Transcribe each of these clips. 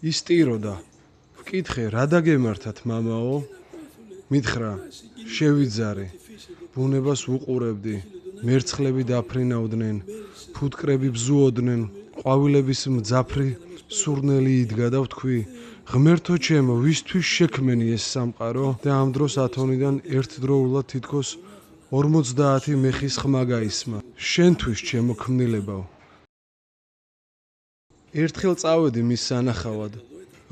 ისტიროდა. ვკითხე, რა დაგემართათ, მამაო? მითხრა, შევიძარე. ბუნებას ვუყურებდი. მერცხლები დაფრინავდნენ, ფუტკრები ბზუოდნენ, ყვავილების მძაფრი სურნელი იდგა და ვთქვი, ღმერთო ჩემო, ვისთვის შექმენი ეს სამყარო? და ამ დროს ათონიდან ერთდროულად თითქოს 50 მეხის ხმა გაისმა. შენთვის ჩემო ქმნილებავ. ერთხელ წავედი მის სანახავად,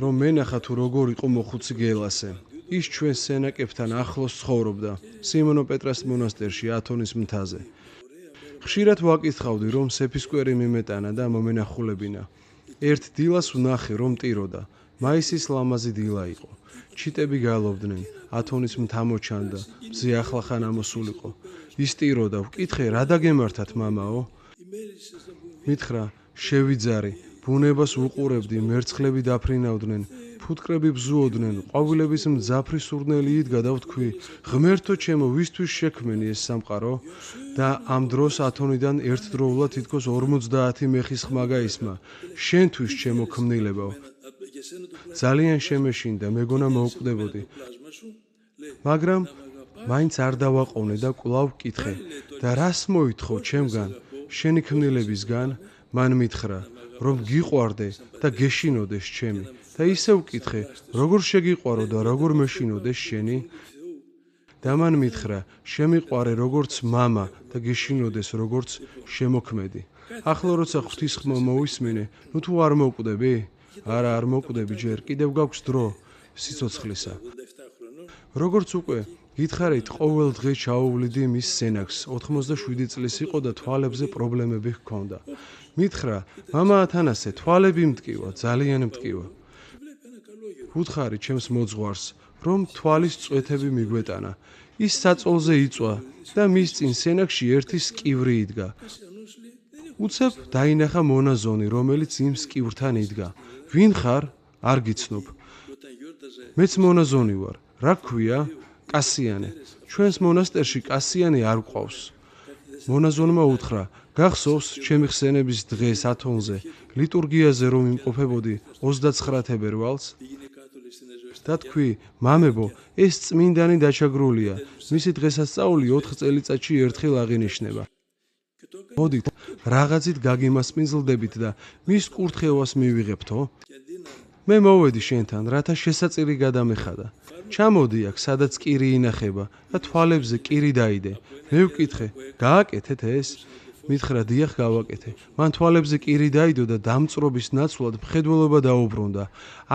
რომ მენახა თუ როგორ იყო მოხუცი გელასე. ის ჩვენ სენაკებთან ახლოს ცხოვრობდა, სიმონო პეტრას მონასტერში ათონის მთაზე. ხშირად ვაკითხავდი, რომ სეფისკვერი მიმეტანა და მომენახულებინა. ერთ დილას ვნახე, რომ ტიროდა. მაისის ლამაზი დილა იყო. ჩიტები გალობდნენ, ათონის მთა მოჩანდა, მზე ახლახან ამოსულიყო. ის ტიროდა, ვკითხე, რა დაგემართათ, მამაო? მითხრა, შევიძარი. ბუნებას ვუყურებდი, მერცხლები დაფრინავდნენ, ფუტკრები ბზუოდნენ, ყვავილების მძაფრი სურნელი იდგა და ვთქვი, ღმერთო ჩემო, ვისთვის შექმენი ეს სამყარო? და ამ დროს ათონიდან ერთდროულად თითქოს 50 მეხის ხმა გაისმა. შენთვის ჩემო ქმნილებავ. ძალიან შემეშინდა, მეგონა მოვკვდებოდი. მაგრამ მაინც არ დავაყოვნე და კვლავ ვკითხე, და რას მოითხოვ ჩემგან, შენი ქმნილებისგან? მან მითხრა, რომ გიყვარდე და გეშინოდეს ჩემი. და ისევ ვკითხე, როგორ შეგიყვარო და როგორ მეშინოდეს შენი? და მან მითხრა, შემიყვარე როგორც მამა და გეშინოდეს როგორც შემოქმედი. ახლა როცა ღვთის ხმა მოვისმინე, ნუ თუ არ მოვკვდები? არა, არ მოვკვდები ჯერ, კიდევ გაქვს დრო სიცოცხლისა. როგორც უკვე გითხარით, ყოველ დღე ჩაუვლიდი მის სენაკს. 87 წლის იყო და თვალებზე პრობლემები ჰქონდა. მითხრა, მამა ათანასე, თვალები მტკივა, ძალიან მტკივა. ვუთხარი ჩემს მოძღვარს, რომ თვალის წვეთები მიგვეტანა. ის საწოლზე იწვა და მის წინ სენაკში ერთი სკივრი იდგა. უცებ დაინახა მონაზონი, რომელიც იმ სკივრთან იდგა. ვინ ხარ? არ გიცნობ. მეც მონაზონი ვარ. რა გქვია? კასიანე. ჩვენს მონასტერში კასიანე არ გვყავს. მონაზონმა უთხრა, გახსოვს ჩემი ხსენების დღეს ათონზე, ლიტურგიაზე რომ იმყოფებოდი 29 თებერვალს? და თქვი, მამებო, ეს წმინდანი დაჩაგრულია. მისი დღესასწაული 4 წელიწადში ერთხელ აღინიშნება. მოდით, რაღაცით გაგიმასპინძლდებით და მის კურთხევას მივიღებთო? მე მოვედი შენთან, რათა შესაწირი გადამეხადა. ჩამოდი აქ, სადაც კირი ინახება და თვალებზე კირი დაიდე. მე ვკითხე, გააკეთეთ ეს? მითხრა, დიახ, გავაკეთე. მან თვალებზე კირი დაიდო და დამწრობის ნაცვლად მხედველობა დაუბრუნდა.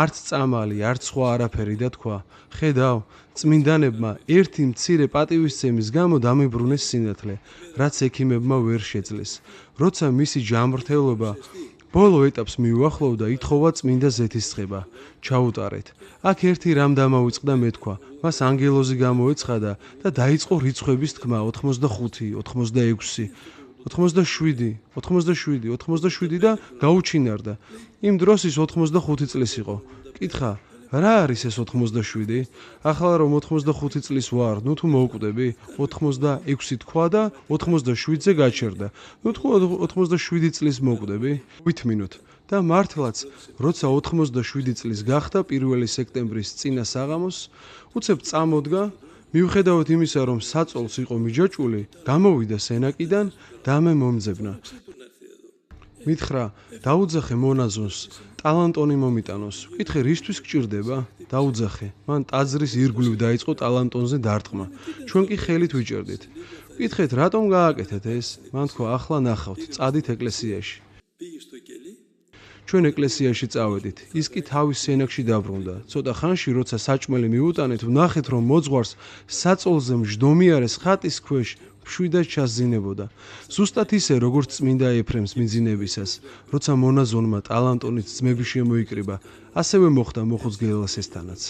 არც წამალი, არც სხვა არაფერი და თქვა, ხედავ, წმინდანებმა ერთი მცირე პატივისცემის გამო დამიბრუნეს სინათლე, რაც ექიმებმა ვერ შეძლეს. როცა მისი ჯანმრთელობა ბოლო ეტაპს მიუახლოვდა, ითხოვა წმინდა ზეთისწყება. ჩაუტარეთ. აქ ერთი რამ დამავიწყდა მეთქვა. მას ანგელოზი გამოეცხადა და დაიწყო რიცხვების თქმა 85, 86. 87 და გაუჩინარდა. იმ დროს ის 85 წლის იყო. კითხა, რა არის ეს 87? ახლა რომ 85 წლის ვარ, ნუ თუ მოვკვდები, 86 თქვა და 87-ზე გაჩერდა. ნუ თუ 87 წლის მოვკვდები, ვითმინოთ. და მართლაც, როცა 87 წლის გახდა 1 სექტემბრის წინა საღამოს, უცებ წამოდგა, მიუხედავად იმისა, რომ საწოლს იყო მიჯაჭვული, გამოვიდა სენაკიდან და მე მომძებნა. მითხრა, დაუძახე მონაზონს, ტალანტონი მომიტანოს. ვკითხე, რისთვის გჭირდება? დაუძახე. მან ტაძრის ირგვლივ დაიწყო ტალანტონზე დარტყმა. ჩვენ კი ხელით ვიჭერდით. ვკითხეთ, რატომ გააკეთეთ ეს? მან თქვა, ახლა ნახავთ, წადით ეკლესიაში. ჩვენ ეკლესიაში წავედით. ის კი თავის სენაკში დაბრუნდა. ცოტა ხანში, როცა საჭმელი მიუტანეთ, ვნახეთ, რომ მოძღვარს საწოლზე მжდომიარეს ხატის ქვეშ მშვიდად ჩასძინებოდა. ზუსტად ისე, როგორც წმინდა ეფრემს მიძინებისას, როცა მონაზონმა ტალანტონით ძმები შემოიკრიბა, ასევე მოხდა მოხუც გელასესთანაც.